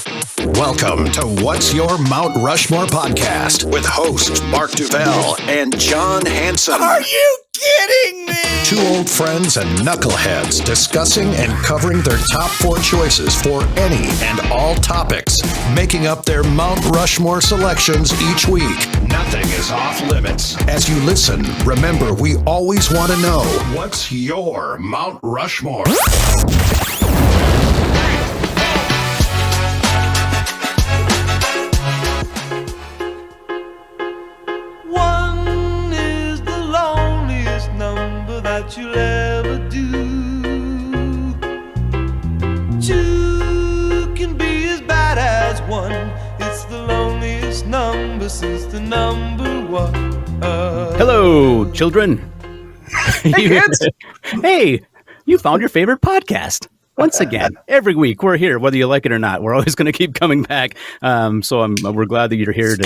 Welcome to What's Your Mount Rushmore podcast with hosts Mark Duval and John Hanson. Are you kidding me? Two old friends and knuckleheads discussing and covering their top four choices for any and all topics, making up their Mount Rushmore selections each week. Nothing is off limits. As you listen, remember we always want to know, what's your Mount Rushmore? You'll ever do. Two can be as bad as one. It's the loneliest number since the number one. Hello, children. Hey, you found your favorite podcast. Once again, every week we're here, whether you like it or not. We're always going to keep coming back. We're glad that you're here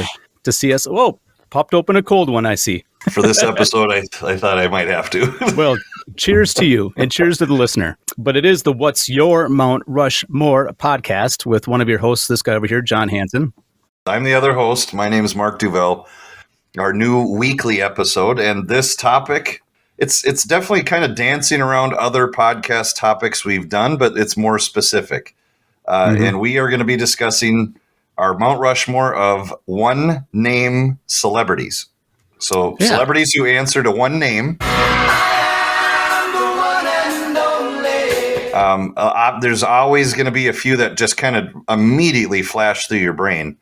to see us. Whoa, popped open a cold one, I see. For this episode, I thought I might have to. Well, cheers to you and cheers to the listener. But it is the What's Your Mount Rushmore podcast with one of your hosts, this guy over here, John Hanson. I'm the other host. My name is Mark Duval. Our new weekly episode, and this topic, it's definitely kind of dancing around other podcast topics we've done, but it's more specific. And we are going to be discussing our Mount Rushmore of one-name celebrities. So celebrities who answer to one name. There's always going to be a few that just kind of immediately flash through your brain.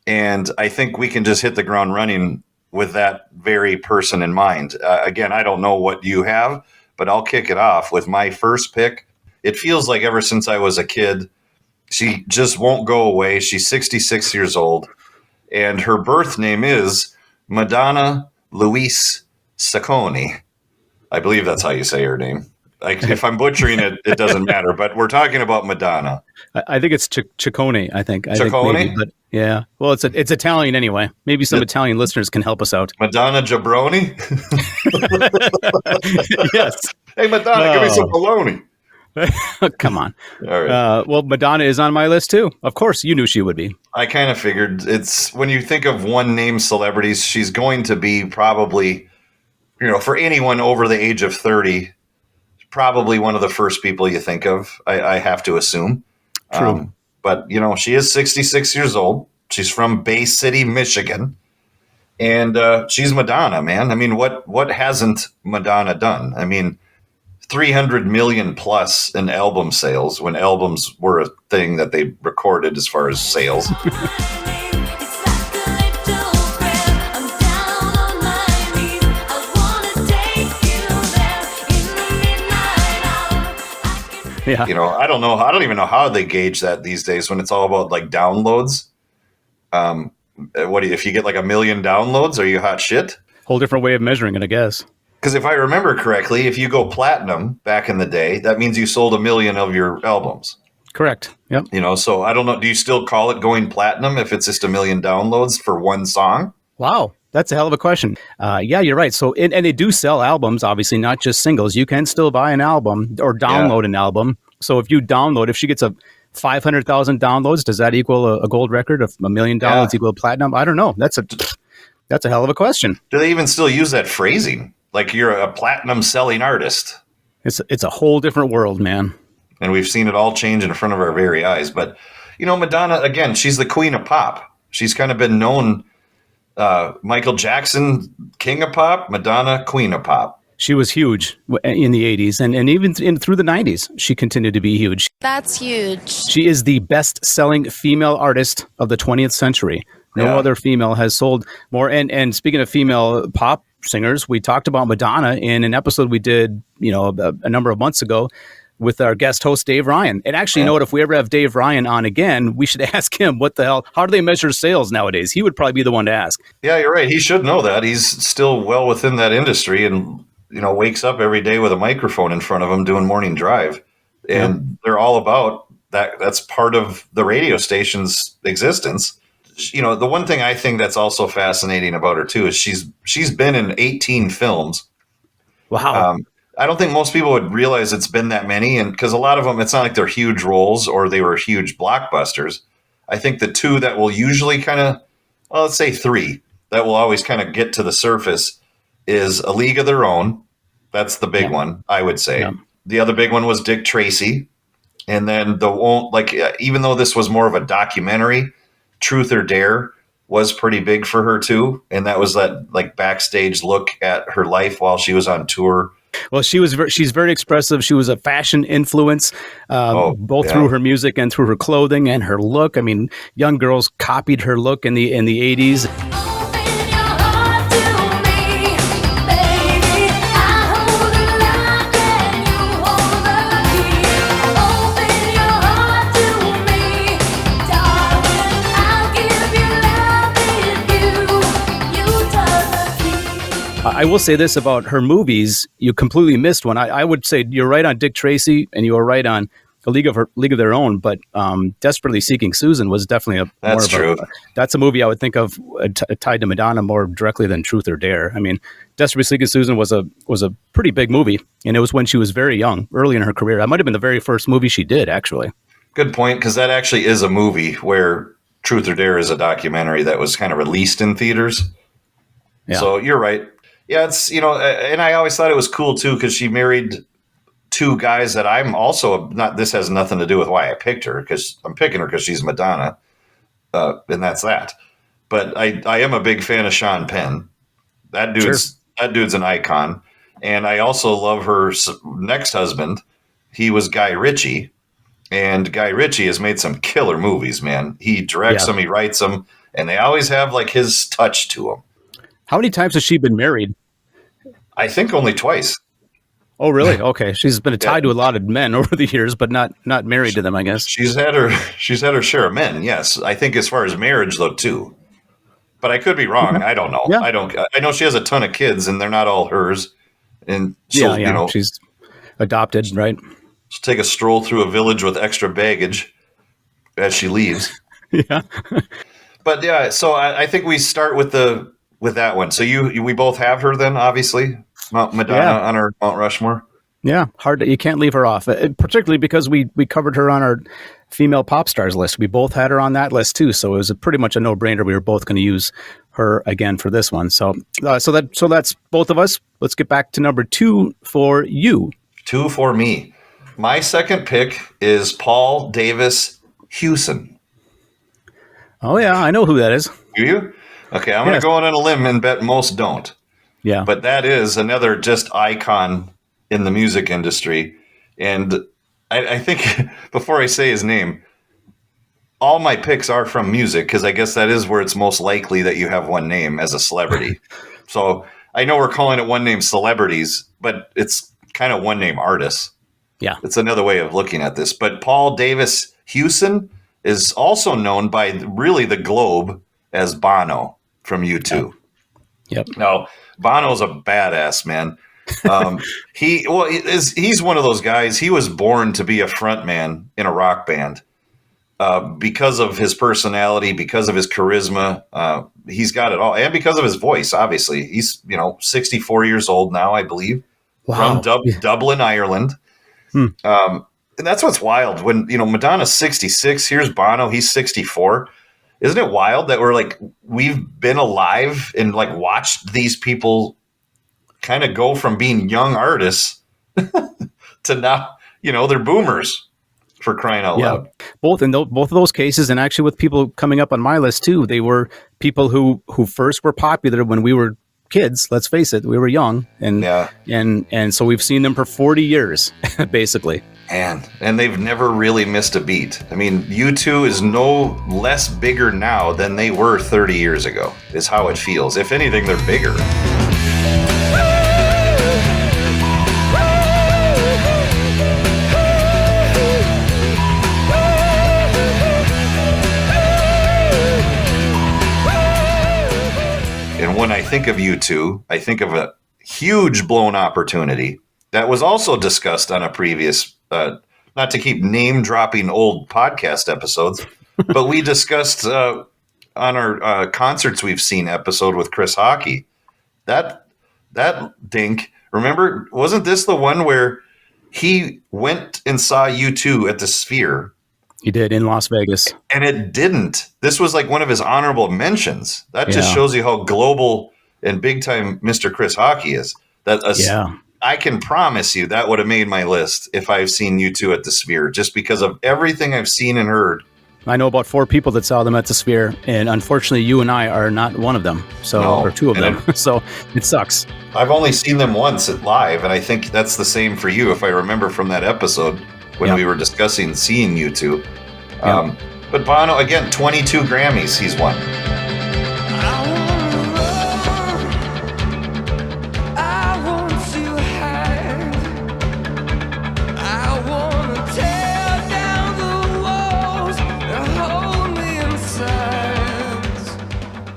And I think we can just hit the ground running with that very person in mind. Again, I don't know what you have, but I'll kick it off with my first pick. It feels like ever since I was a kid, she just won't go away. She's 66 years old, and her birth name is Madonna Louise Ciccone. I believe that's how you say her name. If I'm butchering it, it doesn't matter. But we're talking about Madonna. I think it's Ciccone. Ciccone? But yeah. Well, it's Italian anyway. Maybe some Italian listeners can help us out. Madonna Jabroni? Yes. Hey, Madonna, give me some bologna. Come on. All right. Well, Madonna is on my list too. Of course, you knew she would be. I kind of figured it's when you think of one name celebrities, she's going to be probably, for anyone over the age of 30, probably one of the first people you think of. I have to assume. True. But she is 66 years old. She's from Bay City, Michigan. And she's Madonna, man. I mean, what hasn't Madonna done? I mean, 300 million plus in album sales when albums were a thing that they recorded as far as sales. Yeah. I don't know. I don't even know how they gauge that these days when it's all about like downloads. If you get like 1 million downloads, are you hot shit? Whole different way of measuring it, I guess. Because if I remember correctly, if you go platinum back in the day, that means you sold 1 million of your albums. Correct. Yep. So I don't know. Do you still call it going platinum if it's just 1 million downloads for one song? Wow. That's a hell of a question. Yeah, you're right. So, and they do sell albums, obviously, not just singles. You can still buy an album or download an album. So if she gets a 500,000 downloads, does that equal a gold record? Of 1 million downloads equal a platinum? I don't know. That's a hell of a question. Do they even still use that phrasing? Like you're a platinum selling artist. It's a whole different world, man. And we've seen it all change in front of our very eyes. But, Madonna, again, she's the queen of pop. She's kind of been known, Michael Jackson, king of pop, Madonna, queen of pop. She was huge in the 80s and even through the 90s. She continued to be huge. That's huge. She is the best-selling female artist of the 20th century. No other female has sold more. And speaking of female pop singers, we talked about Madonna in an episode we did, a number of months ago with our guest host, Dave Ryan. And actually, you know what? If we ever have Dave Ryan on again, we should ask him what the hell, how do they measure sales nowadays? He would probably be the one to ask. Yeah, you're right. He should know that. He's still well within that industry and, wakes up every day with a microphone in front of him doing morning drive. And they're all about that. That's part of the radio station's existence. The one thing I think that's also fascinating about her too is she's been in 18 films. Wow. I don't think most people would realize it's been that many, and because a lot of them, it's not like they're huge roles or they were huge blockbusters. I think the two that will usually kind of, well, let's say three, that will always kind of get to the surface is A League of Their Own. That's the big one, I would say. The other big one was Dick Tracy. And then even though this was more of a documentary, Truth or Dare was pretty big for her too. And that was that like backstage look at her life while she was on tour. Well, she's very expressive. She was a fashion influence, both through her music and through her clothing and her look. I mean, young girls copied her look in the 80s. I will say this about her movies. You completely missed one. I would say you're right on Dick Tracy and you were right on A League of Their Own, but Desperately Seeking Susan was definitely that's a movie I would think of tied to Madonna more directly than Truth or Dare. I mean, Desperately Seeking Susan was a pretty big movie, and it was when she was very young, early in her career. That might have been the very first movie she did, actually. Good point, because that actually is a movie where Truth or Dare is a documentary that was kind of released in theaters. Yeah. So you're right. Yeah, it's, and I always thought it was cool too, because she married two guys that I'm also not, this has nothing to do with why I picked her, because I'm picking her because she's Madonna, and that's that. But I am a big fan of Sean Penn. That dude's an icon. And I also love her next husband. He was Guy Ritchie, and Guy Ritchie has made some killer movies, man. He directs them, he writes them, and they always have like his touch to them. How many times has she been married? I think only twice. Oh, really? Okay. She's been tied to a lot of men over the years, but not married to them, I guess. She's had her share of men. Yes. I think as far as marriage though, too, but I could be wrong. I don't know. Yeah. I know she has a ton of kids and they're not all hers. And so, she's adopted, right? She'll take a stroll through a village with extra baggage as she leaves. Yeah. But yeah, so I think we start with that one. So we both have her then, obviously, Madonna on our Mount Rushmore. Yeah, you can't leave her off, particularly because we covered her on our female pop stars list. We both had her on that list too, so it was pretty much a no-brainer. We were both going to use her again for this one. So that's both of us. Let's get back to number 2 for you. 2 for me. My second pick is Paul Davis Hewson. Oh yeah, I know who that is. Do you? Okay, I'm going to go on a limb and bet most don't. Yeah. But that is another just icon in the music industry. And I think before I say his name, all my picks are from music, because I guess that is where it's most likely that you have one name as a celebrity. So I know we're calling it one name celebrities, but it's kind of one name artists. Yeah. It's another way of looking at this. But Paul Davis Hewson is also known by really the globe as Bono from U2. Yep. Now, Bono's a badass, man. He's one of those guys. He was born to be a front man in a rock band because of his personality, because of his charisma. He's got it all, and because of his voice. Obviously, he's 64 years old now, I believe, from Dublin, Ireland. And that's what's wild. When Madonna's 66, here's Bono. He's 64. Isn't it wild that we've been alive and watched these people kind of go from being young artists to now, they're boomers, for crying out loud. Both of those cases, and actually with people coming up on my list too, they were people who first were popular when we were kids. Let's face it, we were young, and so we've seen them for 40 years, basically. And they've never really missed a beat. I mean, U2 is no less bigger now than they were 30 years ago, is how it feels. If anything, they're bigger. And when I think of U2, I think of a huge blown opportunity that was also discussed on a previous, not to keep name dropping old podcast episodes, but we discussed on our concerts we've seen episode with Chris Hockey. That dink, remember, wasn't this the one where he went and saw U2 at the Sphere He did in Las Vegas. And it didn't. This was like one of his honorable mentions. That just Yeah. shows you how global and big time Mr. Chris Hockey is. Yeah. I can promise you that would have made my list if I've seen U2 at the Sphere, just because of everything I've seen and heard. I know about 4 people that saw them at the Sphere, and unfortunately, you and I are not one of them. So, No, or 2 of and them. So it sucks. I've only seen them once at live, and I think that's the same for you, if I remember from that episode when Yeah. we were discussing seeing U2. Yeah. But Bono, again, 22 Grammys he's won.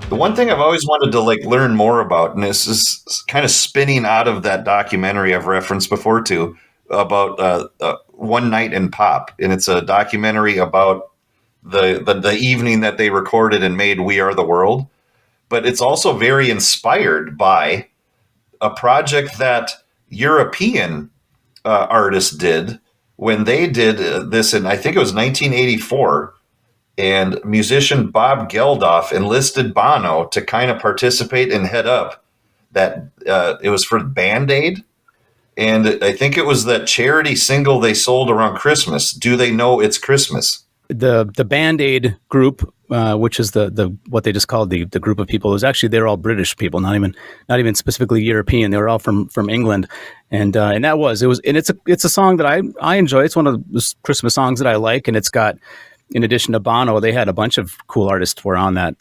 The one thing I've always wanted to learn more about, and this is kind of spinning out of that documentary I've referenced before too, about One Night in Pop, and it's a documentary about the evening that they recorded and made "We Are the World," but it's also very inspired by a project that European artists did when they did this in, I think it was 1984. And musician Bob Geldof enlisted Bono to kind of participate and head up that. It was for Band-Aid. And I think it was that charity single they sold around Christmas. Do They Know It's Christmas? The Band-Aid group, which is the what they just called the group of people, is actually they're all British people, not even specifically European. They were all from England, and it's a song that I enjoy. It's one of the Christmas songs that I like, and it's got. In addition to Bono, they had a bunch of cool artists were on that.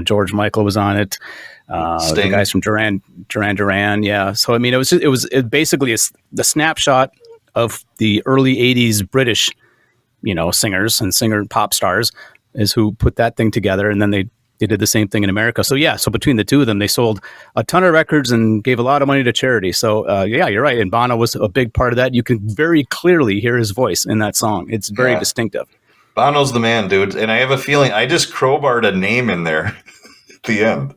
George Michael was on it. The guys from Duran. Yeah. So I mean, it was basically the snapshot of the early '80s British, singers and pop stars is who put that thing together, and then they did the same thing in America. So yeah, so between the two of them, they sold a ton of records and gave a lot of money to charity. So yeah, you're right. And Bono was a big part of that. You can very clearly hear his voice in that song. It's very distinctive. Bono's the man, dude. And I have a feeling I just crowbarred a name in there at the end.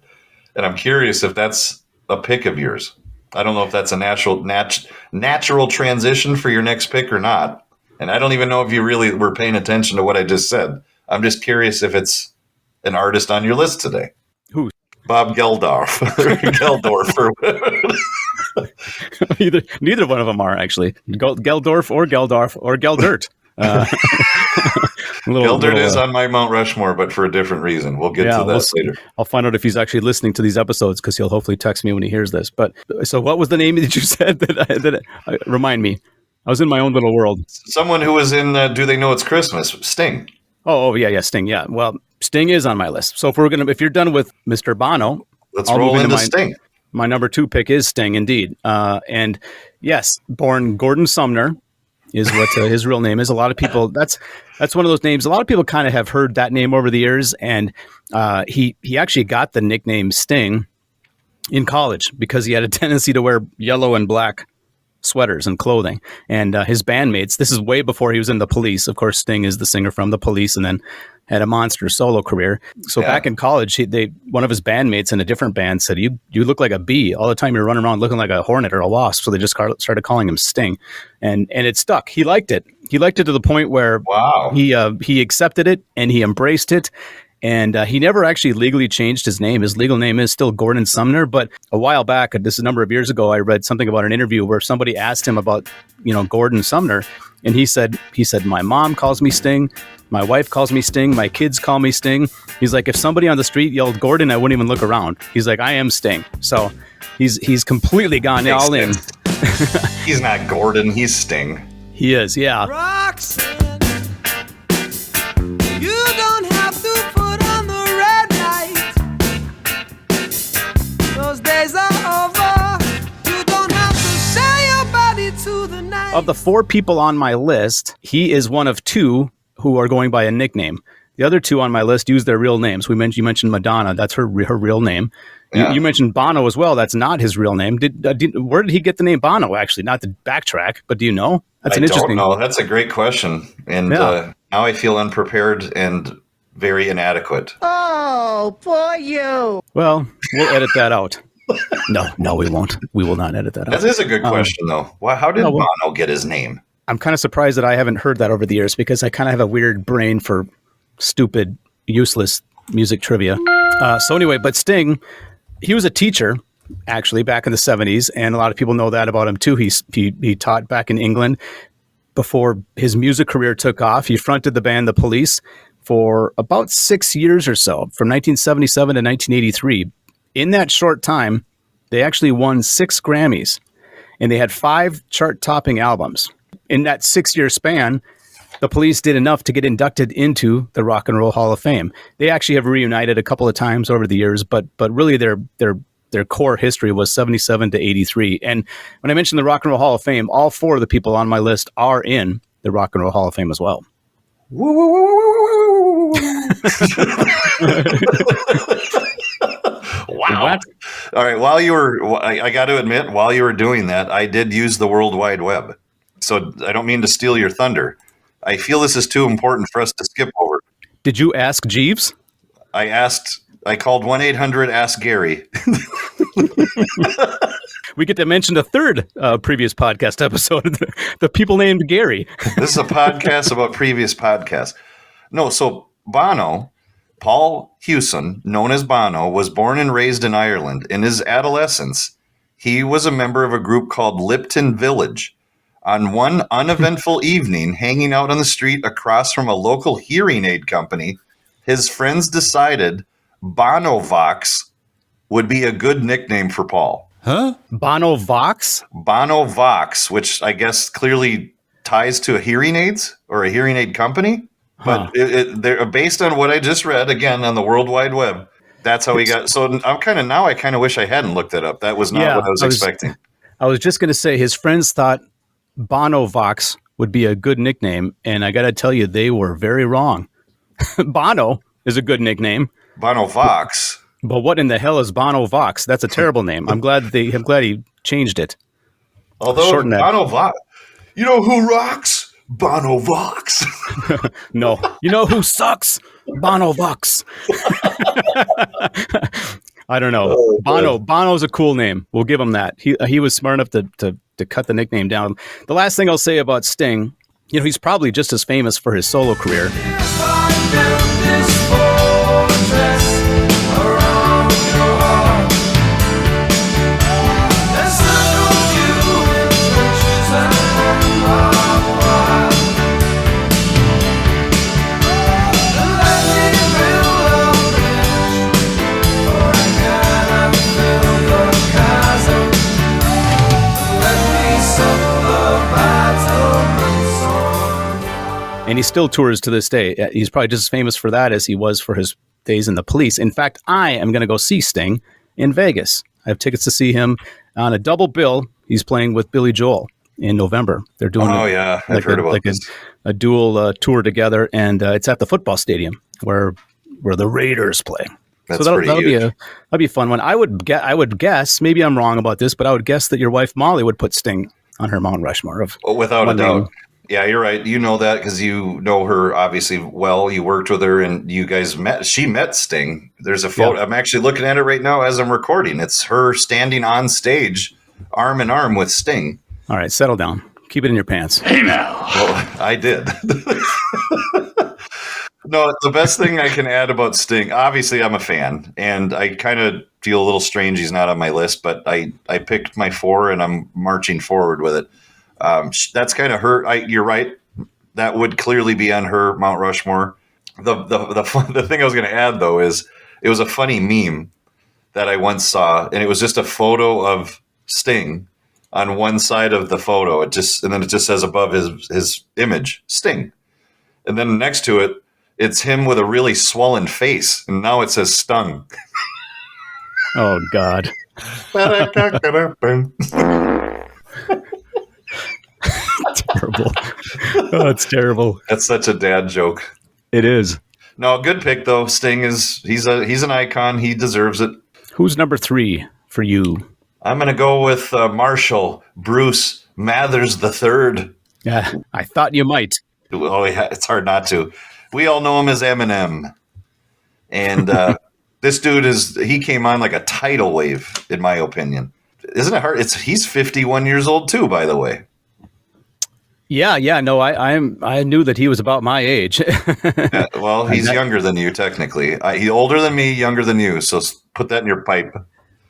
And I'm curious if that's a pick of yours. I don't know if that's a natural transition for your next pick or not. And I don't even know if you really were paying attention to what I just said. I'm just curious if it's an artist on your list today. Who? Bob Geldorf. Neither one of them are actually. Geldorf or Geldert. Geldert is on my Mount Rushmore, but for a different reason. We'll get to that later. I'll find out if he's actually listening to these episodes because he'll hopefully text me when he hears this. But so, what was the name that you said remind me? I was in my own little world. Someone who was in Do They Know It's Christmas? Sting. Oh yeah, Sting. Yeah, well, Sting is on my list. So if you're done with Mr. Bono, let's roll into Sting. My number 2 pick is Sting, indeed. And yes, born Gordon Sumner. Is what his real name is. A lot of people, that's one of those names. A lot of people kind of have heard that name over the years, and he actually got the nickname Sting in college because he had a tendency to wear yellow and black sweaters and clothing. And his bandmates, this is way before he was in the Police. Of course, Sting is the singer from the Police, and then had a monster solo career. So back in college, one of his bandmates in a different band said, "You look like a bee all the time. You're running around looking like a hornet or a wasp." So they just started calling him Sting, and it stuck. He liked it. He liked it to the point where he accepted it and he embraced it. And he never actually legally changed his name. His legal name is still Gordon Sumner. But a while back, this is a number of years ago, I read something about an interview where somebody asked him about, Gordon Sumner. And he said, my mom calls me Sting. My wife calls me Sting. My kids call me Sting. He's like, if somebody on the street yelled Gordon, I wouldn't even look around. He's like, I am Sting. So he's completely gone all in. He's not Gordon. He's Sting. He is, yeah. Roxanne, you don't have to put on the red light. Those days are over. You don't have to sell your body to the night. Of the 4 people on my list, he is one of 2 who are going by a nickname. The other 2 on my list use their real names. You mentioned Madonna. That's her real name. Yeah. You mentioned Bono as well. That's not his real name. Where did he get the name Bono, actually? Not to backtrack, but do you know? That's an interesting. I don't know. That's a great question. And now I feel unprepared and very inadequate. Oh, poor you. Well, we'll edit that out. No, we won't. We will not edit that out. That is a good question, though. How did Bono get his name? I'm kind of surprised that I haven't heard that over the years because I kind of have a weird brain for stupid, useless music trivia. So anyway, but Sting, he was a teacher actually back in the 70s, and a lot of people know that about him too. He taught back in England before his music career took off. He fronted the band The Police for about 6 years or so, from 1977 to 1983. In that short time, they actually won 6 Grammys, and they had 5 chart-topping albums. In that 6-year span, the Police did enough to get inducted into the Rock and Roll Hall of Fame. They actually have reunited a couple of times over the years, but really their core history was 77 to 83. And when I mentioned the Rock and Roll Hall of Fame, all 4 of the people on my list are in the Rock and Roll Hall of Fame as well. Woo, woo, woo, woo, woo, woo. Wow. What? All right. I got to admit, while you were doing that, I did use the World Wide Web. So I don't mean to steal your thunder. I feel this is too important for us to skip over. Did you ask Jeeves? I called 1-800-ASK-GARY. We get to mention the third previous podcast episode, the people named Gary. This is a podcast about previous podcasts. No, so Bono, Paul Hewson, known as Bono, was born and raised in Ireland. In his adolescence, he was a member of a group called Lipton Village. On one uneventful evening, hanging out on the street across from a local hearing aid company, his friends decided Bono Vox would be a good nickname for Paul. Huh? Bono Vox? Bono Vox, which I guess clearly ties to a hearing aids or a hearing aid company. But they're based on what I just read, again, on the World Wide Web. That's how he got. So I kind of wish I hadn't looked it up. That was not what I was expecting. I was just going to say his friends thought Bono Vox would be a good nickname. And I got to tell you, they were very wrong. Bono is a good nickname. Bono Vox. But what in the hell is Bono Vox? That's a terrible name. I'm glad he changed it. Although Bono Vox, you know who rocks? Bono Vox. No, you know who sucks? Bono Vox. I don't know. Bono's a cool name. We'll give him that. He was smart enough to cut the nickname down. The last thing I'll say about Sting, he's probably just as famous for his solo career. And he still tours to this day. He's probably just as famous for that as he was for his days in the Police. In fact, I am going to go see Sting in Vegas. I have tickets to see him on a double bill. He's playing with Billy Joel in November. They're doing I've heard about this. A dual tour together, and it's at the football stadium where the Raiders play. That's so that'll be a fun one. I would guess, maybe I'm wrong about this, but I would guess that your wife Molly would put Sting on her Mount Rushmore without a doubt. Yeah, you're right. You know that because you know her obviously well. You worked with her and you guys met. She met Sting. There's a photo. I'm actually looking at it right now as I'm recording. It's her standing on stage, arm in arm with Sting. All right, settle down. Keep it in your pants. Hey now. Well, I did. No, the best thing I can add about Sting, obviously I'm a fan, and I kind of feel a little strange he's not on my list, but I picked my 4 and I'm marching forward with it. That's kind of her. You're right. That would clearly be on her Mount Rushmore. The thing I was going to add though is it was a funny meme that I once saw, and it was just a photo of Sting on one side of the photo. And then it just says above his image, Sting, and then next to it, it's him with a really swollen face, and now it says stung. Oh God. Terrible. Oh, it's terrible. That's such a dad joke. It is. No, good pick though. Sting he's an icon. He deserves it. Who's number 3 for you? I'm going to go with Marshall Bruce Mathers III. Yeah, I thought you might. Oh, yeah, it's hard not to. We all know him as Eminem. And this dude he came on like a tidal wave, in my opinion. Isn't it hard? He's 51 years old too, by the way. Yeah. No, I knew that he was about my age. Yeah, well, he's younger than you, technically. He's older than me, younger than you. So put that in your pipe.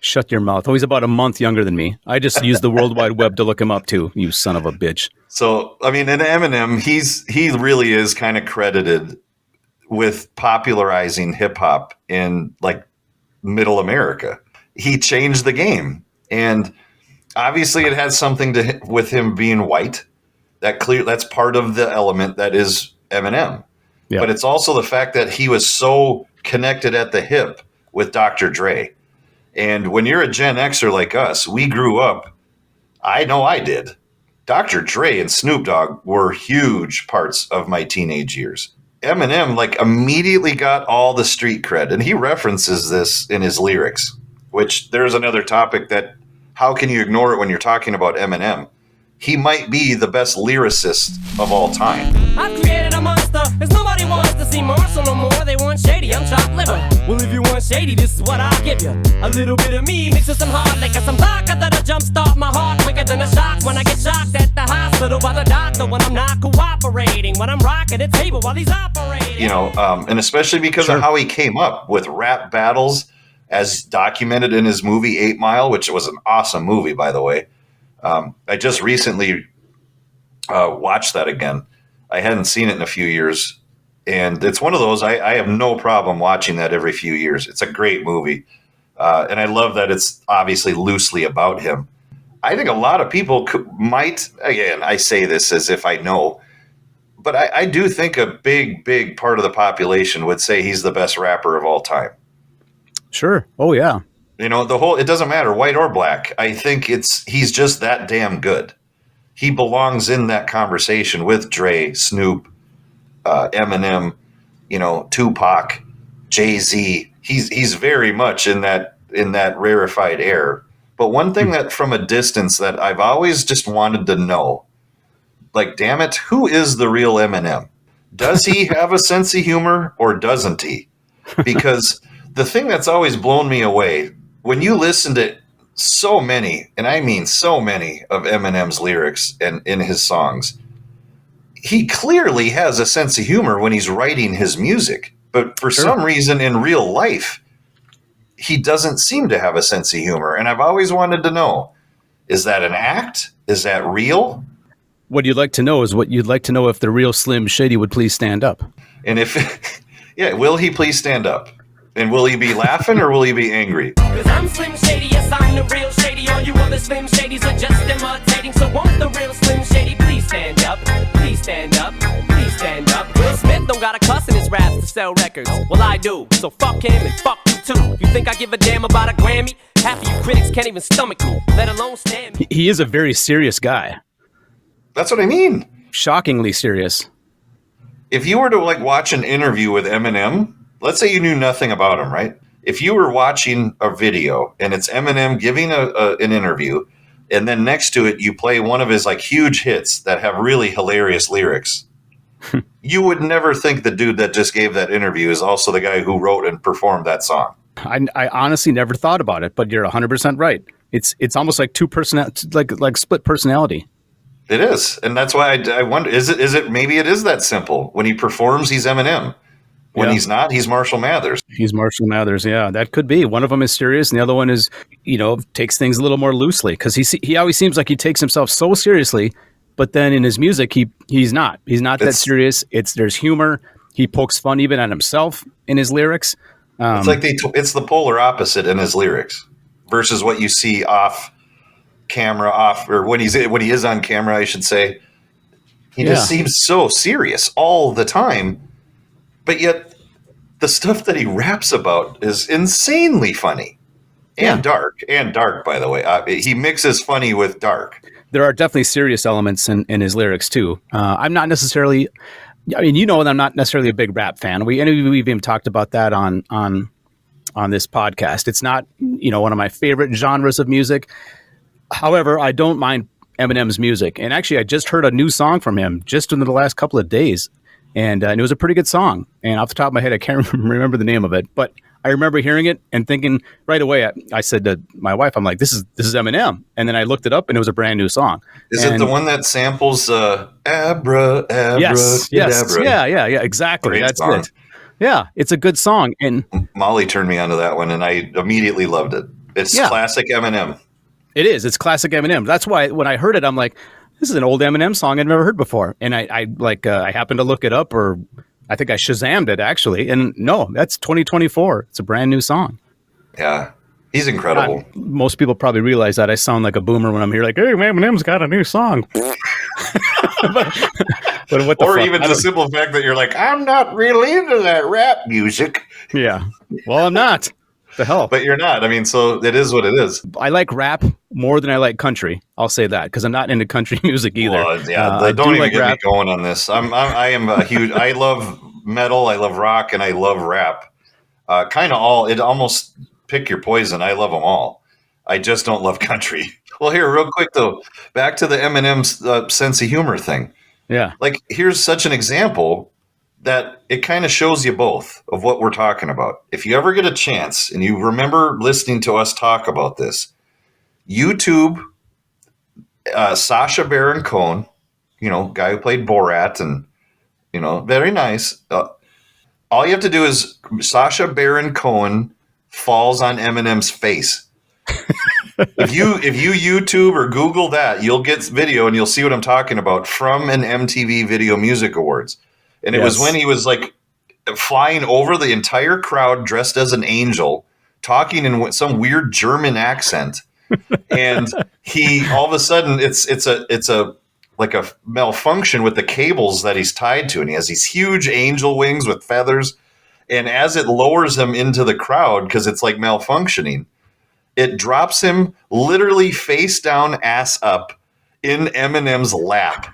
Shut your mouth. Oh, he's about a month younger than me. I just used the World Wide Web to look him up too. You son of a bitch. So, I mean, in Eminem, he really is kind of credited with popularizing hip hop in like middle America. He changed the game. And obviously it has something to with him being white. That's part of the element that is Eminem. Yeah. But it's also the fact that he was so connected at the hip with Dr. Dre. And when you're a Gen Xer like us, we grew up, I know I did. Dr. Dre and Snoop Dogg were huge parts of my teenage years. Eminem like immediately got all the street cred, and he references this in his lyrics, which there's another topic that how can you ignore it when you're talking about Eminem? He might be the best lyricist of all time. I've created a monster, cause nobody wants to see Marshall no more. They want shady, I'm chopped liver. Well, if you want shady, this is what I'll give you. A little bit of me mixed with some hard liquor, some vodka that'll jumpstart my heart quicker than a shock when I get shocked at the hospital by the doctor when I'm not cooperating, when I'm rocking the table while he's operating. You know, and especially because of how he came up with rap battles as documented in his movie 8 Mile, which was an awesome movie, by the way. I just recently watched that again. I hadn't seen it in a few years. And it's one of those, I have no problem watching that every few years. It's a great movie. And I love that it's obviously loosely about him. I think a lot of people might, again, I say this as if I know, but I do think a big part of the population would say he's the best rapper of all time. Sure. Oh, yeah. You know, it doesn't matter, white or black. I think he's just that damn good. He belongs in that conversation with Dre, Snoop, Eminem, you know, Tupac, Jay-Z. He's very much in that rarefied air. But one thing that from a distance that I've always just wanted to know, like, damn it, who is the real Eminem? Does he have a sense of humor or doesn't he? Because the thing that's always blown me away, when you listen to so many, and I mean so many of Eminem's lyrics and in his songs, he clearly has a sense of humor when he's writing his music. But for some reason in real life, he doesn't seem to have a sense of humor. And I've always wanted to know, is that an act? Is that real? What you'd like to know is if the real Slim Shady would please stand up. And if, yeah, will he please stand up? And will he be laughing or will he be angry? Cause I'm Slim Shady, yes, I'm the real Shady. All you other Slim Shadys are just imitating. So won't the real Slim Shady please stand up? Please stand up, please stand up. Will Smith don't got a cuss in his raps to sell records. Well, I do, so fuck him and fuck you too. You think I give a damn about a Grammy? Half of you critics can't even stomach me, let alone stand me. He is a very serious guy. That's what I mean. Shockingly serious. If you were to like watch an interview with Eminem, let's say you knew nothing about him, right? If you were watching a video and it's Eminem giving an interview, and then next to it you play one of his like huge hits that have really hilarious lyrics, you would never think the dude that just gave that interview is also the guy who wrote and performed that song. I honestly never thought about it, but you're 100% right. It's almost like like split personality. It is, and that's why I wonder: is it maybe it is that simple? When he performs, he's Eminem. When he's not, he's Marshall Mathers. He's Marshall Mathers. Yeah, that could be. One of them is serious, and the other one is, takes things a little more loosely because he always seems like he takes himself so seriously, but then in his music he's not. He's not that serious. There's humor. He pokes fun even at himself in his lyrics. It's like it's the polar opposite in his lyrics versus what you see off camera, or when he is on camera, I should say. He just seems so serious all the time. But yet, the stuff that he raps about is insanely funny and dark. And dark, by the way. He mixes funny with dark. There are definitely serious elements in his lyrics, too. I'm not necessarily... I mean, that I'm not necessarily a big rap fan. We've even talked about that on this podcast. It's not, one of my favorite genres of music. However, I don't mind Eminem's music. And actually, I just heard a new song from him just in the last couple of days. and it was a pretty good song. And off the top of my head, I can't remember the name of it, but I remember hearing it and thinking right away. I said to my wife, "I'm like, this is Eminem," and then I looked it up, and it was a brand new song. Is it the one that samples Abra, Abra, Yes, Cadabra? yeah, exactly. Great That's song. it. Yeah, it's a good song, and Molly turned me onto that one, and I immediately loved it. It's classic Eminem. it is. It's classic Eminem. That's why when I heard it, I'm like, this is an old Eminem song I've never heard before. And I happened to look it up, or I think I Shazammed it actually. And no, that's 2024. It's a brand new song. Yeah, he's incredible. Most people probably realize that I sound like a boomer when I'm here, like, hey, Eminem's got a new song. but what the Or fuck? even the simple fact that you're like, I'm not really into that rap music. Yeah. Well, I'm not. The hell. But you're not. I mean, so it is what it is. I like rap more than I like country. I'll say that because I'm not into country music either. Well, yeah, I don't do even like get rap. me going on this. I am a huge. I love metal. I love rock, and I love rap. Kind of all. It almost pick your poison. I love them all. I just don't love country. Well, here, real quick though, back to the Eminem's sense of humor thing. Yeah. Like, here's such an example that it kind of shows you both of what we're talking about. If you ever get a chance and you remember listening to us talk about this, YouTube Sacha Baron Cohen, guy who played Borat, and very nice. All you have to do is Sacha Baron Cohen falls on Eminem's face. If you YouTube or Google that, you'll get video and you'll see what I'm talking about from an MTV Video Music Awards. And it was when he was like flying over the entire crowd dressed as an angel, talking in some weird German accent. And he all of a sudden it's a like a malfunction with the cables that he's tied to, and he has these huge angel wings with feathers, and as it lowers him into the crowd because it's like malfunctioning, it drops him literally face down, ass up in Eminem's lap,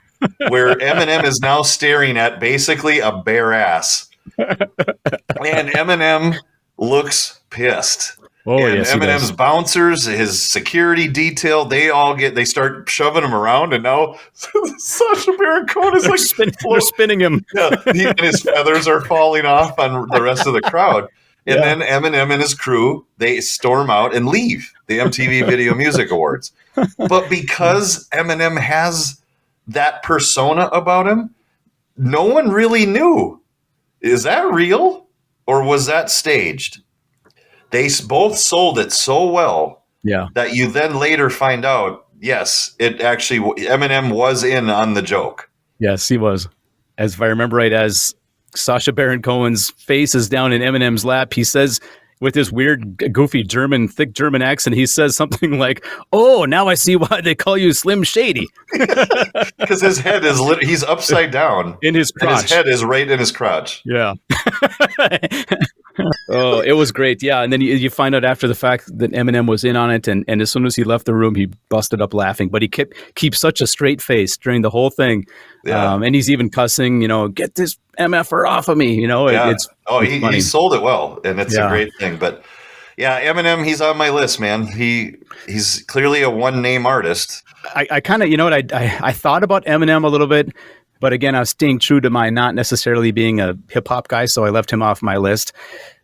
where Eminem is now staring at basically a bare ass, and Eminem looks pissed. Oh, and yes, he Eminem's does. bouncers, his security detail, they start shoving him around, and now Sacha Baron Cohen is They're spinning him. yeah, and his feathers are falling off on the rest of the crowd. And then Eminem and his crew, they storm out and leave the MTV Video Music Awards. But because Eminem has that persona about him, no one really knew. Is that real or was that staged? They both sold it so well that you then later find out, yes, it actually, Eminem was in on the joke. Yes, he was. As if I remember right, as Sacha Baron Cohen's face is down in Eminem's lap, he says, with his weird, goofy thick German accent, he says something like, "Oh, now I see why they call you Slim Shady." Because his head is he's upside down in his crotch. And his head is right in his crotch. Yeah. Oh, it was great. Yeah. And then you find out after the fact that Eminem was in on it. And as soon as he left the room, he busted up laughing. But he keeps such a straight face during the whole thing. Yeah. And he's even cussing, get this MFer off of me. It's he sold it well. And it's a great thing. But yeah, Eminem, he's on my list, man. He's clearly a one-name artist. I kind of, I thought about Eminem a little bit. But again, I was staying true to my not necessarily being a hip hop guy, so I left him off my list.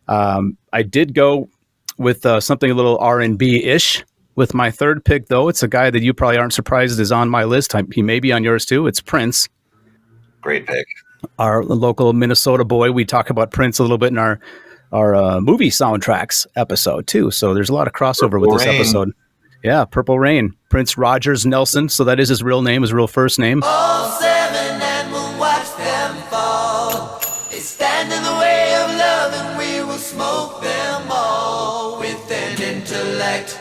I did go with something a little R&B-ish with my third pick, though. It's a guy that you probably aren't surprised is on my list. He may be on yours too. It's Prince. Great pick. Our local Minnesota boy. We talk about Prince a little bit in our movie soundtracks episode too. So there's a lot of crossover with this episode. Yeah, Purple Rain. Prince Rogers Nelson. So that is his real name, his real first name. All seven and we'll watch them fall. They stand in the way of love and we will smoke them all with an intellect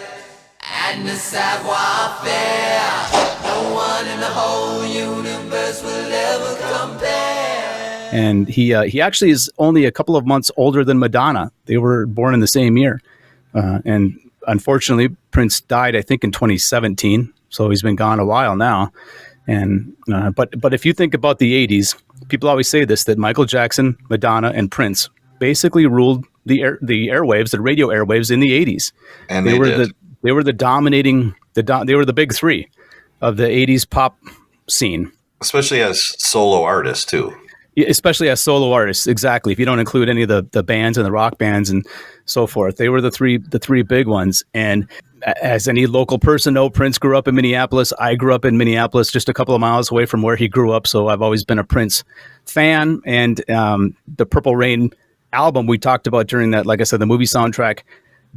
and a savoir-faire. No one in the whole universe will ever compare. And he actually is only a couple of months older than Madonna. They were born in the same year. And unfortunately, Prince died, I think, in 2017. So he's been gone a while now. And but if you think about the 80s, people always say this, that Michael Jackson, Madonna, and Prince basically ruled the airwaves, the radio airwaves in the 80s. And they were the dominating, they were the big three of the 80s pop scene. Especially as solo artists, too. especially as solo artists. Exactly. If you don't include any of the bands and the rock bands and so forth, they were the three big ones. And as any local person know, Prince grew up in Minneapolis. I grew up in Minneapolis, just a couple of miles away from where he grew up. So I've always been a Prince fan. And the Purple Rain album we talked about during that, like I said, the movie soundtrack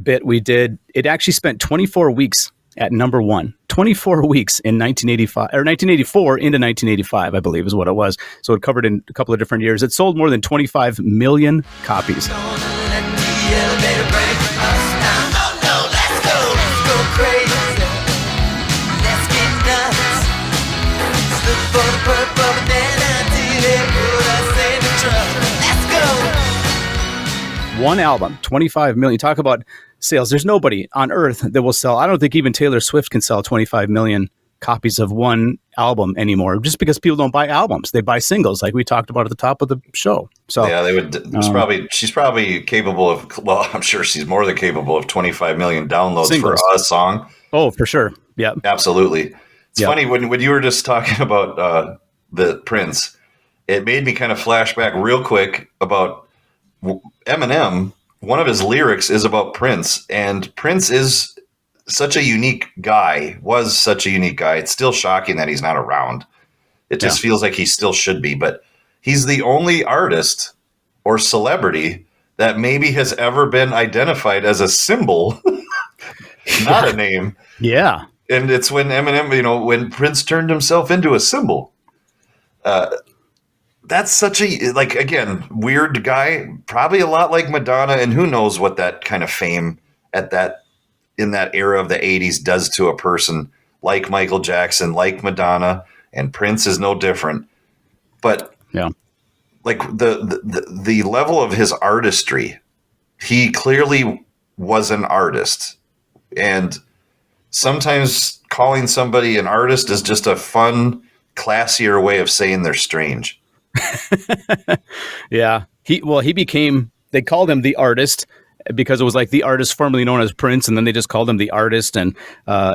bit we did, it actually spent 24 weeks at number one. 24 weeks in 1985 or 1984 into 1985, I believe is what it was. So it covered in a couple of different years. It sold more than 25 million copies. One album, 25 million. Talk about sales. There's nobody on earth that will sell. I don't think even Taylor Swift can sell 25 million copies of one album anymore, just because people don't buy albums. They buy singles, like we talked about at the top of the show. So yeah, they would. She's probably capable of. Well, I'm sure she's more than capable of 25 million downloads singles for a song. Oh, for sure. Yeah, absolutely. It's funny when you were just talking about the Prince. It made me kind of flashback real quick about Eminem. One of his lyrics is about Prince, and Prince is such a unique guy, was such a unique guy. It's still shocking that he's not around. It just feels like he still should be, but he's the only artist or celebrity that maybe has ever been identified as a symbol, not a name. Yeah. And it's when Eminem, when Prince turned himself into a symbol. That's such a, again, weird guy, probably a lot like Madonna, and who knows what that kind of fame in that era of the 80s does to a person like Michael Jackson, like Madonna, and Prince is no different. But the level of his artistry, he clearly was an artist. And sometimes calling somebody an artist is just a fun, classier way of saying they're strange. Yeah. He became, they called him the artist because it was like the artist formerly known as Prince, and then they just called him the artist. And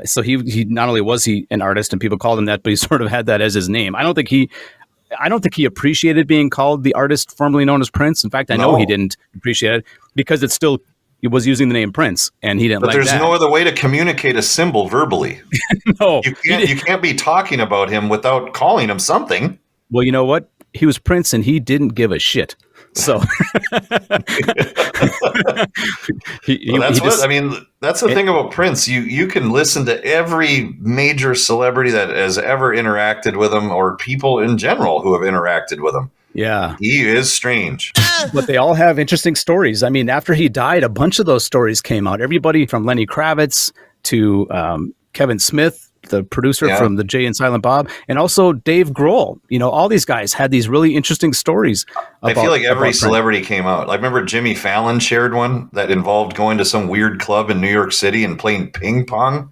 so he not only was he an artist and people called him that, but he sort of had that as his name. I don't think he appreciated being called the artist formerly known as Prince. In fact, I know he didn't appreciate it because he was using the name Prince, and he didn't like that. But there's no other way to communicate a symbol verbally. No. You can't be talking about him without calling him something. Well, you know what? He was Prince, and he didn't give a shit. So that's the thing about Prince. You can listen to every major celebrity that has ever interacted with him, or people in general who have interacted with him. Yeah. He is strange. But they all have interesting stories. I mean, after he died, a bunch of those stories came out. Everybody from Lenny Kravitz to Kevin Smith, the producer from the Jay and Silent Bob, and also Dave Grohl. All these guys had these really interesting stories. I feel like every celebrity came out. I remember Jimmy Fallon shared one that involved going to some weird club in New York City and playing ping pong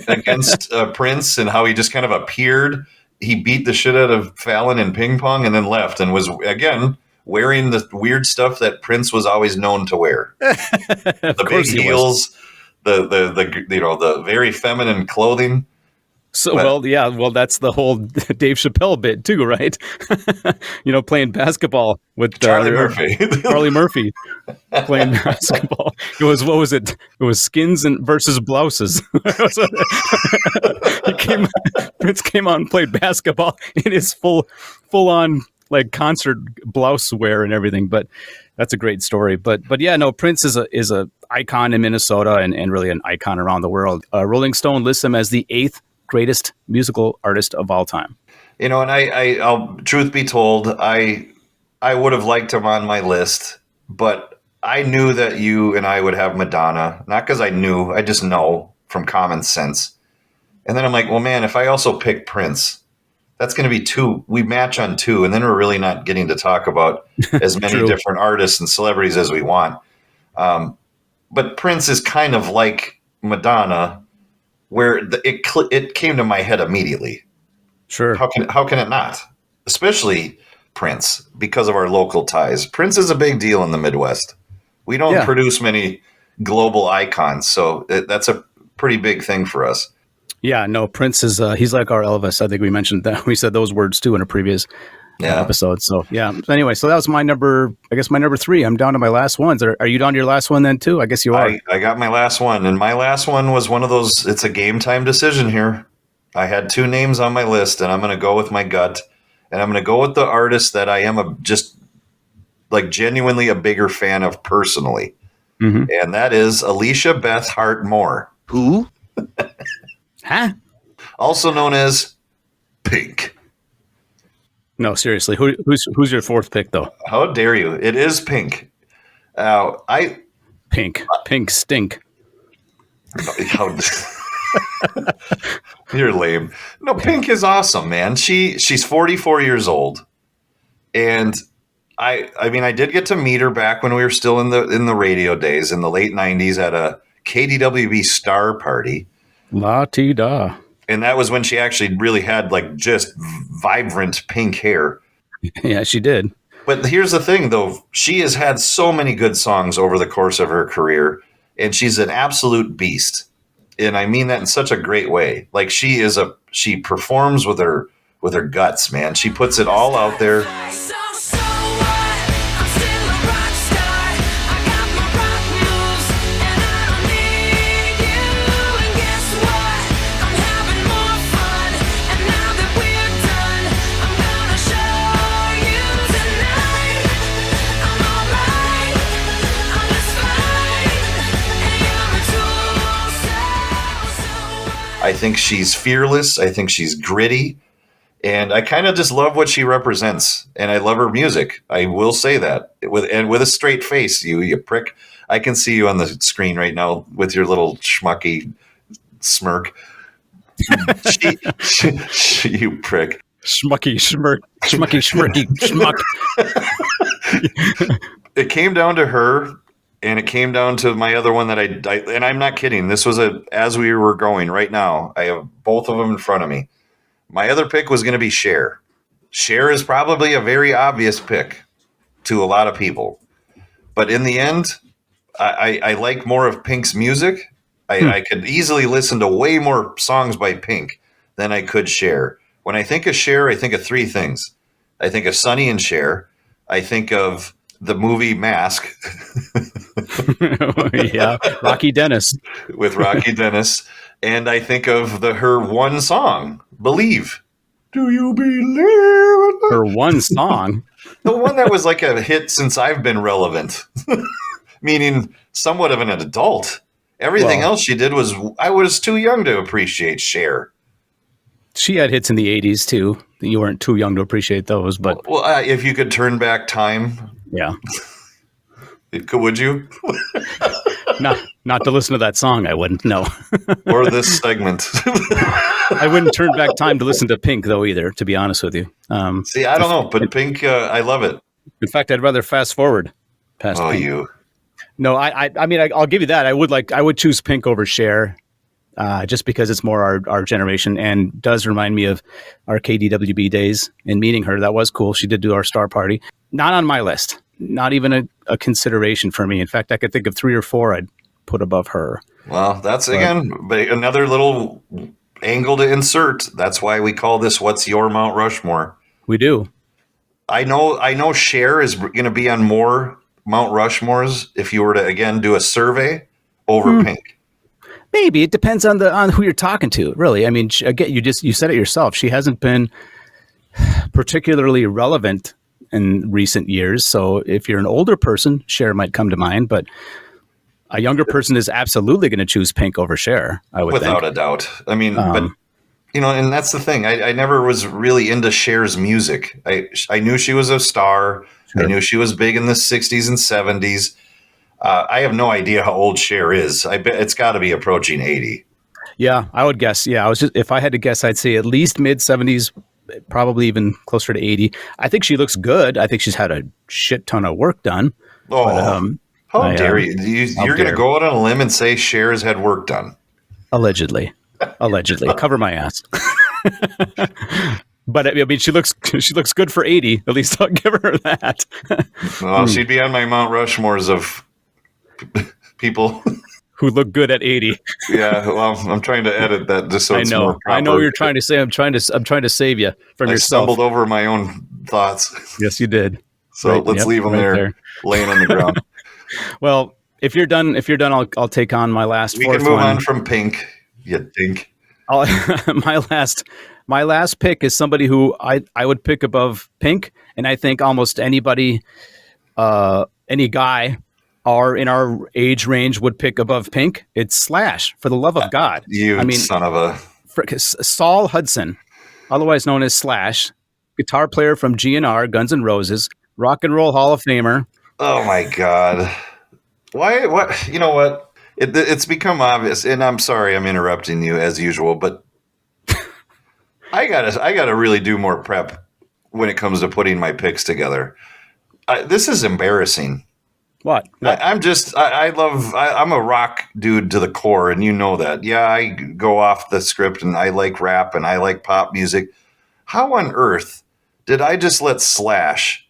against Prince, and how he just kind of appeared. He beat the shit out of Fallon in ping pong and then left, and was, again, wearing the weird stuff that Prince was always known to wear. The big heels, the very feminine clothing. So, that's the whole Dave Chappelle bit too, right? Playing basketball with Charlie Murphy. Charlie Murphy playing basketball. What was it? It was skins versus blouses. Prince came on and played basketball in his full on like concert blouse wear and everything. But that's a great story. But yeah, no, Prince is a icon in Minnesota and really an icon around the world. Rolling Stone lists him as the 8th greatest musical artist of all time. And I'll truth be told, I would have liked him on my list, but I knew that you and I would have Madonna, not because I knew, I just know from common sense. And then I'm like, well, man, if I also pick Prince, that's going to be 2. We match on 2, and then we're really not getting to talk about as many different artists and celebrities as we want. But Prince is kind of like Madonna, where it came to my head immediately. Sure. How can it not? Especially Prince, because of our local ties. Prince is a big deal in the Midwest. We don't produce many global icons, so that's a pretty big thing for us. Yeah, no, Prince is he's like our Elvis. I think we mentioned that. We said those words too in a previous episode. So yeah. So anyway, so that was my number 3. I'm down to my last ones. Are you down to your last one then too? I guess you are. I got my last one, and my last one was one of those. It's a game time decision here. I had 2 names on my list, and I'm going to go with my gut, and I'm going to go with the artist that I am just like genuinely a bigger fan of personally, and that is Alicia Beth Hart Moore. Who? Huh? Also known as Pink. No, seriously. Who's your 4th pick though? How dare you? It is Pink. Pink stink. You're lame. No, Pink is awesome, man. She's 44 years old, and I mean, I did get to meet her back when we were still in the radio days in the late 90s at a KDWB Star Party. La-ti-da. And that was when she actually really had like just vibrant pink hair. Yeah, she did. But here's the thing, though. She has had so many good songs over the course of her career, and she's an absolute beast. And I mean that in such a great way. Like she performs with her guts, man. She puts it all out there. So what? I'm still a rock star. I got my rock moves, and I don't need you. And guess what? I'm having more fun. And now that we're done, I'm gonna show you tonight. I'm alright. I'm just fine. And you're a tool, so what? I think she's fearless. I think she's gritty. And I kind of just love what she represents, and I love her music. I will say that with a straight face, you prick. I can see you on the screen right now with your little schmucky smirk. You prick. Schmucky schmirky schmuck. It came down to her, and it came down to my other one that I and I'm not kidding. This was as we were going right now. I have both of them in front of me. My other pick was going to be Cher. Cher is probably a very obvious pick to a lot of people. But in the end, I like more of Pink's music. I could easily listen to way more songs by Pink than I could Cher. When I think of Cher, I think of 3 things. I think of Sonny and Cher. I think of the movie Mask. Yeah, Rocky Dennis. With Rocky Dennis. And I think of her one song, Believe. Do you believe? Her one song? The one that was like a hit since I've been relevant. Meaning somewhat of an adult. Everything else she did I was too young to appreciate Cher. She had hits in the 80s too. You weren't too young to appreciate those, but if you could turn back time. Yeah. Would you? Not to listen to that song, I wouldn't, no. Or this segment. I wouldn't turn back time to listen to Pink, though, either, to be honest with you. See, I don't know, but Pink, I love it. In fact, I'd rather fast forward past Pink. You. No, I mean, I'll give you that. I would choose Pink over Cher, just because it's more our generation and does remind me of our KDWB days and meeting her. That was cool. She did do our Star Party. Not on my list. Not even a consideration for me. In fact, I could think of 3 or 4 I'd put above her. Well, that's another little angle to insert. That's why we call this "What's Your Mount Rushmore?" We do. I know. Cher is going to be on more Mount Rushmores if you were to again do a survey over Pink. Maybe it depends on who you're talking to. Really, I mean, again, you said it yourself. She hasn't been particularly relevant in recent years. So if you're an older person, Cher might come to mind, but a younger person is absolutely going to choose Pink over Cher, I would Without think. a doubt. I mean, but and that's the thing. I never was really into Cher's music. I knew she was a star. Sure. I knew she was big in the 60s and 70s. I have no idea how old Cher is. I bet it's got to be approaching 80. Yeah, I would guess. Yeah, if I had to guess, I'd say at least mid 70s, probably even closer to 80. I think she looks good. I think she's had a shit ton of work done. Oh, but, how dare you? You're going to go out on a limb and say Cher has had work done. Allegedly. Cover my ass. But I mean, she looks good for 80. At least I'll give her that. Well, she'd be on my Mount Rushmores of people who look good at 80. Yeah, well, I'm trying to edit that just so I it's know. more proper. I know what you're trying to say. I'm trying to save you from I yourself. stumbled over my own thoughts. Yes, you did. So Right, let's yep, leave them right there, laying on the ground. Well, if you're done, I'll take on my last. We fourth can move one. on from Pink. You think? My last pick is somebody who I would pick above Pink, and I think almost anybody, any guy, or in our age range would pick above Pink. It's Slash, for the love of God. You son of a... Saul Hudson, otherwise known as Slash, guitar player from GNR, Guns N' Roses, Rock and Roll Hall of Famer. Oh my God. Why? What? You know what? It's become obvious, and I'm sorry I'm interrupting you as usual, but I gotta really do more prep when it comes to putting my picks together. This is embarrassing. What? I'm a rock dude to the core, and you know that. Yeah, I go off the script, and I like rap, and I like pop music. How on earth did I just let Slash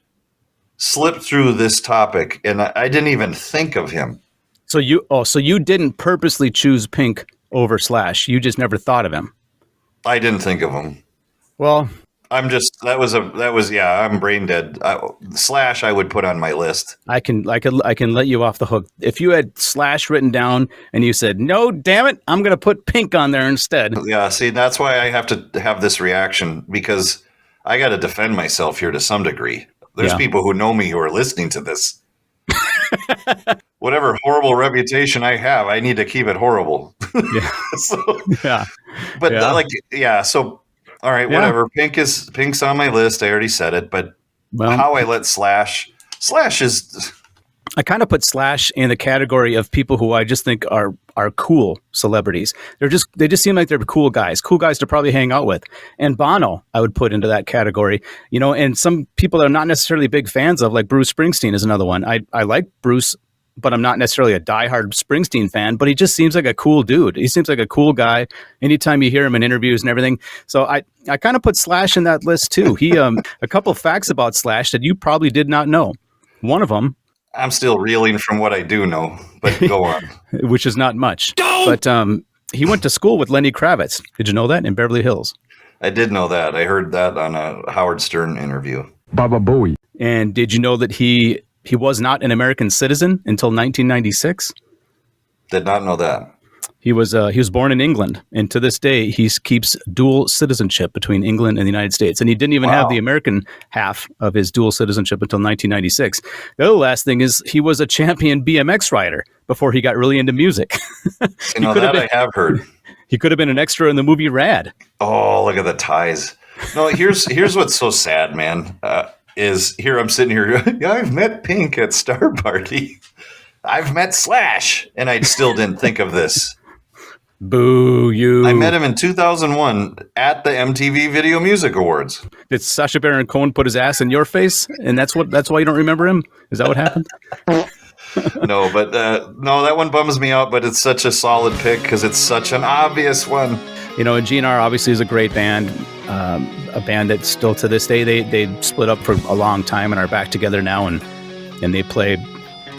slip through this topic, and I didn't even think of him? So you didn't purposely choose Pink over Slash. You just never thought of him. I didn't think of him. Well, I'm brain dead. Slash I would put on my list. I can let you off the hook. If you had Slash written down and you said, "No, damn it, I'm going to put Pink on there instead." Yeah, see, that's why I have to have this reaction, because I got to defend myself here to some degree. There's people who know me who are listening to this. Whatever horrible reputation I have, I need to keep it horrible. Yeah. So all right, whatever. Pink's on my list. I already said it, but how I let Slash is... I kind of put Slash in the category of people who I just think are cool celebrities. They just seem like they're cool guys to probably hang out with. And Bono, I would put into that category, and some people that I'm not necessarily big fans of, like Bruce Springsteen is another one. I like Bruce, but I'm not necessarily a diehard Springsteen fan, but he just seems like a cool dude. He seems like a cool guy anytime you hear him in interviews and everything. So I kind of put Slash in that list too. He, a couple facts about Slash that you probably did not know. One of them, I'm still reeling from what I do know, but go on. Which is not much. But he went to school with Lenny Kravitz. Did you know that, in Beverly Hills? I did know that. I heard that on a Howard Stern interview. Baba Booey. And did you know that he was not an American citizen until 1996? Did not know that. He was born in England, and to this day he keeps dual citizenship between England and the United States. And he didn't even have the American half of his dual citizenship until 1996. The other last thing is he was a champion BMX rider before he got really into music. I have heard. He could have been an extra in the movie Rad. Oh, look at the ties. No, here's what's so sad, man. Is here I'm sitting here. I've met Pink at Star Party. I've met Slash, and I still didn't think of this. Boo you. I met him in 2001 at the MTV Video Music Awards. Did Sacha Baron Cohen put his ass in your face, and that's why you don't remember him? Is that what happened? No, but that one bums me out, but it's such a solid pick because it's such an obvious one. GNR obviously is a great band, a band that still to this day, they split up for a long time and are back together now, and they play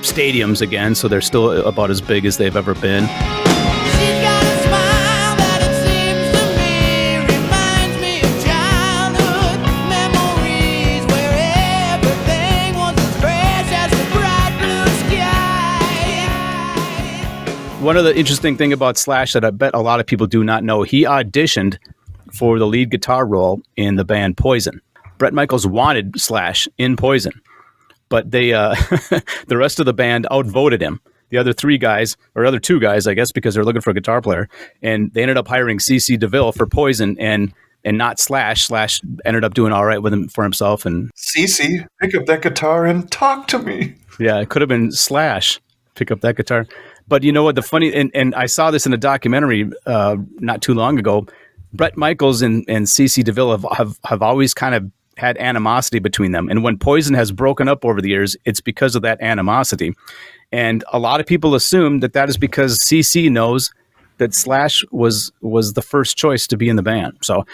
stadiums again, so they're still about as big as they've ever been. One of the interesting thing about Slash that I bet a lot of people do not know, he auditioned for the lead guitar role in the band Poison. Bret Michaels wanted Slash in Poison, but they the rest of the band outvoted him. The other two guys, I guess, because they're looking for a guitar player, and they ended up hiring CC DeVille for Poison and not Slash. Slash ended up doing all right with him for himself. And CC, pick up that guitar and talk to me. Yeah, it could have been Slash, pick up that guitar. But you know what? The funny, and I saw this in a documentary not too long ago. Bret Michaels and CC DeVille have always kind of had animosity between them. And when Poison has broken up over the years, it's because of that animosity. And a lot of people assume that is because CC knows that Slash was the first choice to be in the band. So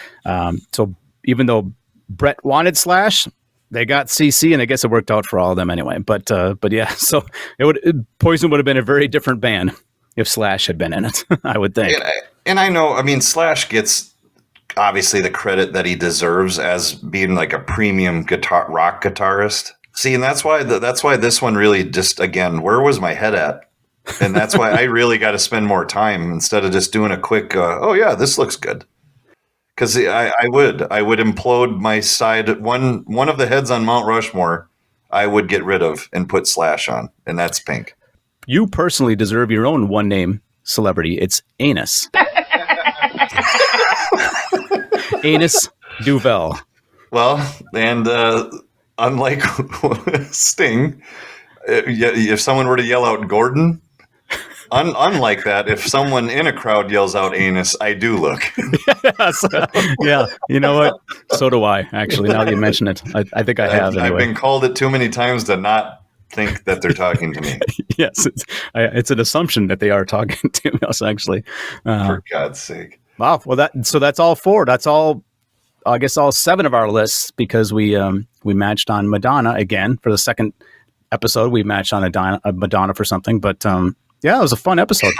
even though Bret wanted Slash, they got CC, and I guess it worked out for all of them anyway. But yeah, so Poison would have been a very different band if Slash had been in it. I would think. And I know, I mean, Slash gets obviously the credit that he deserves as being like a premium rock guitarist. See, and that's why this one really just, again, where was my head at? And that's why I really got to spend more time instead of just doing a quick, oh yeah, this looks good. Because I would implode my side. One of the heads on Mount Rushmore, I would get rid of and put Slash on, and that's Pink. You personally deserve your own one-name celebrity. It's Anus. Anus Duvel. Well, and unlike Sting, if someone were to yell out Gordon, unlike that, if someone in a crowd yells out anus, I do look. Yeah, you know what? So do I, actually, now that you mention it. I think I have, anyway. I've been called it too many times to not think that they're talking to me. Yes, it's an assumption that they are talking to us, actually. For God's sake. Wow, well, that's all 4. That's all, I guess, all 7 of our lists, because we matched on Madonna again for the second episode. We matched on a Madonna for something, but yeah, it was a fun episode.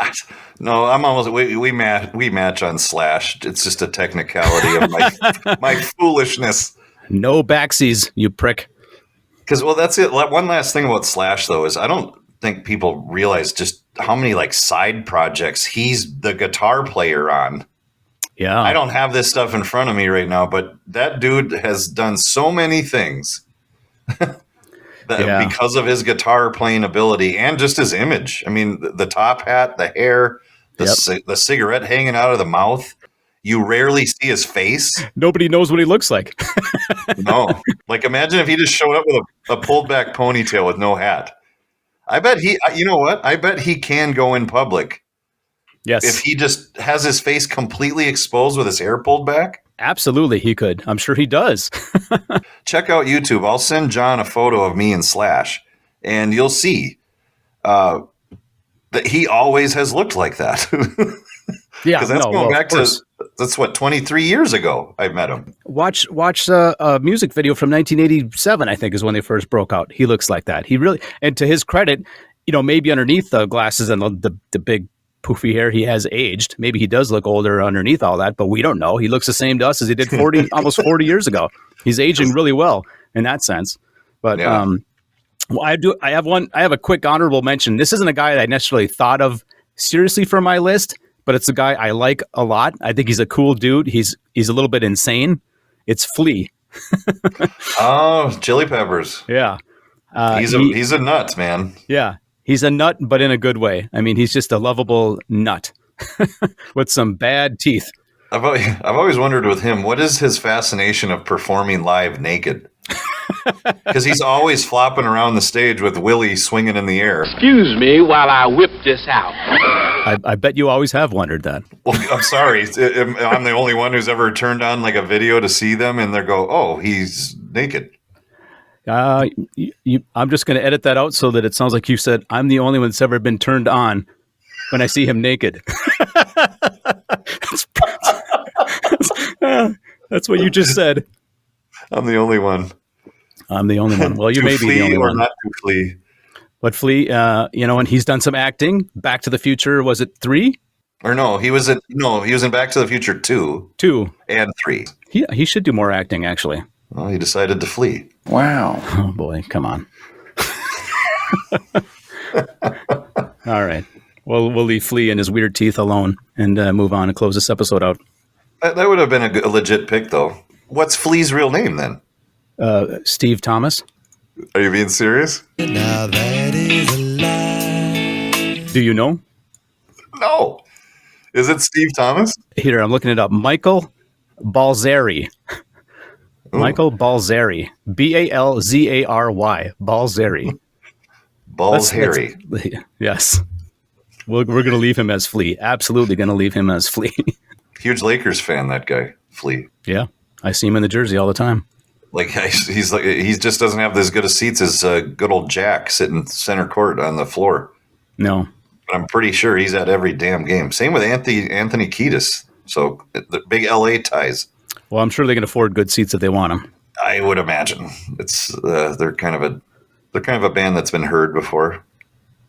No, I'm almost we match on Slash. It's just a technicality of my foolishness. No backsies, you prick. Because that's it. One last thing about Slash though is I don't think people realize just how many like side projects he's the guitar player on. Yeah, I don't have this stuff in front of me right now, but that dude has done so many things. Because of his guitar playing ability and just his image. I mean, the top hat, the hair, the cigarette hanging out of the mouth. You rarely see his face. Nobody knows what he looks like. No. Like, imagine if he just showed up with a pulled back ponytail with no hat. I bet you know what? I bet he can go in public. Yes. If he just has his face completely exposed with his hair pulled back. Absolutely, he could. I'm sure he does. Check out YouTube. I'll send John a photo of me and Slash, and you'll see that he always has looked like that. Yeah, because that's what 23 years ago I met him. Watch a music video from 1987. I think is when they first broke out. He looks like that. He really, and to his credit, maybe underneath the glasses and the big poofy hair, he has aged. Maybe he does look older underneath all that, but we don't know. He looks the same to us as he did almost 40 years ago. He's aging really well in that sense. But yeah. I have a quick honorable mention. This isn't a guy that I necessarily thought of seriously for my list, but it's a guy I like a lot. I think he's a cool dude. He's a little bit insane. It's Flea. Oh, Chili Peppers. Yeah. He's a nut, man. Yeah. He's a nut, but in a good way. I mean, he's just a lovable nut with some bad teeth. I've always wondered with him, what is his fascination of performing live naked? Because he's always flopping around the stage with Willie swinging in the air. Excuse me while I whip this out. I bet you always have wondered that. Well, I'm sorry. I'm the only one who's ever turned on like a video to see them and they go, oh, he's naked. I'm just going to edit that out so that it sounds like you said, I'm the only one that's ever been turned on when I see him naked. That's what you just said. I'm the only one. I'm the only one. Well, you may be the only one. Not to Flea. But Flea, and he's done some acting. Back to the Future, was it 3? Or no, he was in Back to the Future 2. 2. And 3. He should do more acting, actually. Well, he decided to flee. Wow. Oh, boy. Come on. All right. Well, we'll leave Flea and his weird teeth alone and move on and close this episode out. That would have been a legit pick, though. What's Flea's real name, then? Steve Thomas. Are you being serious? Now that is a lie. Do you know? No. Is it Steve Thomas? Here, I'm looking it up. Michael Balzary. Ooh. Michael Balzary. Balzary. Balzary. Balls Harry. Yes. We're going to leave him as Flea. Absolutely going to leave him as Flea. Huge Lakers fan, that guy, Flea. Yeah. I see him in the jersey all the time. Like he just doesn't have as good a seats as good old Jack sitting center court on the floor. No. But I'm pretty sure he's at every damn game. Same with Anthony Kiedis. So the big LA ties. Well, I'm sure they can afford good seats if they want them. I would imagine it's they're kind of a band that's been heard before.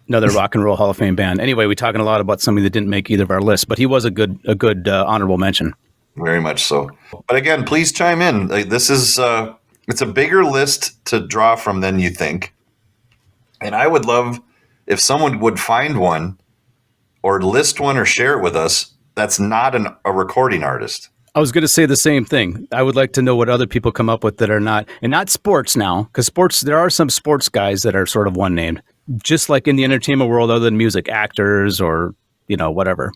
Another Rock and Roll Hall of Fame band. Anyway, we're talking a lot about somebody that didn't make either of our lists, but he was a good honorable mention. Very much so. But again, please chime in. This is it's a bigger list to draw from than you think. And I would love if someone would find one or list one or share it with us that's not a recording artist. I was going to say the same thing. I would like to know what other people come up with that are not, and not sports now, because sports, there are some sports guys that are sort of one named, just like in the entertainment world, other than music, actors or, whatever.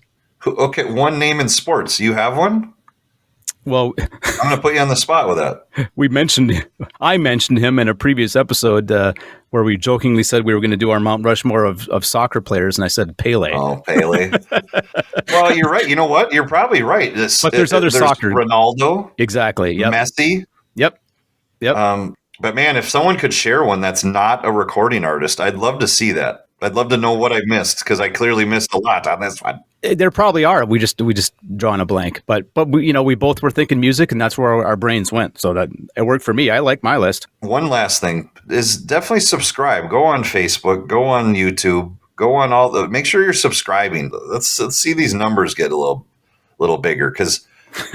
Okay, one name in sports. You have one? Well, I'm going to put you on the spot with that. I mentioned him in a previous episode where we jokingly said we were going to do our Mount Rushmore of soccer players, and I said Pele. Oh, Pele. Well, you're right. You know what? You're probably right. But there's other soccer. Ronaldo. Exactly. Yep. Messi. Yep. But man, if someone could share one that's not a recording artist, I'd love to see that. I'd love to know what I missed, because I clearly missed a lot on this one. There probably are. We just drawn a blank, but we both were thinking music, and that's where our brains went. So that it worked for me. I like my list. One last thing is definitely subscribe. Go on Facebook. Go on YouTube. Go on make sure you're subscribing. Let's see these numbers get a little bigger, because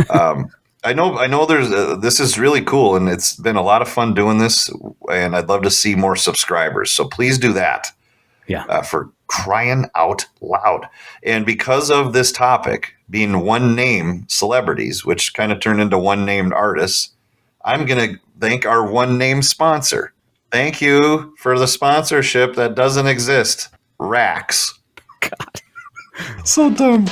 I know this is really cool, and it's been a lot of fun doing this, and I'd love to see more subscribers. So please do that. Yeah. For crying out loud. And because of this topic being one name celebrities, which kind of turned into one named artists, I'm going to thank our one name sponsor. Thank you for the sponsorship that doesn't exist. Rax. God. So dumb.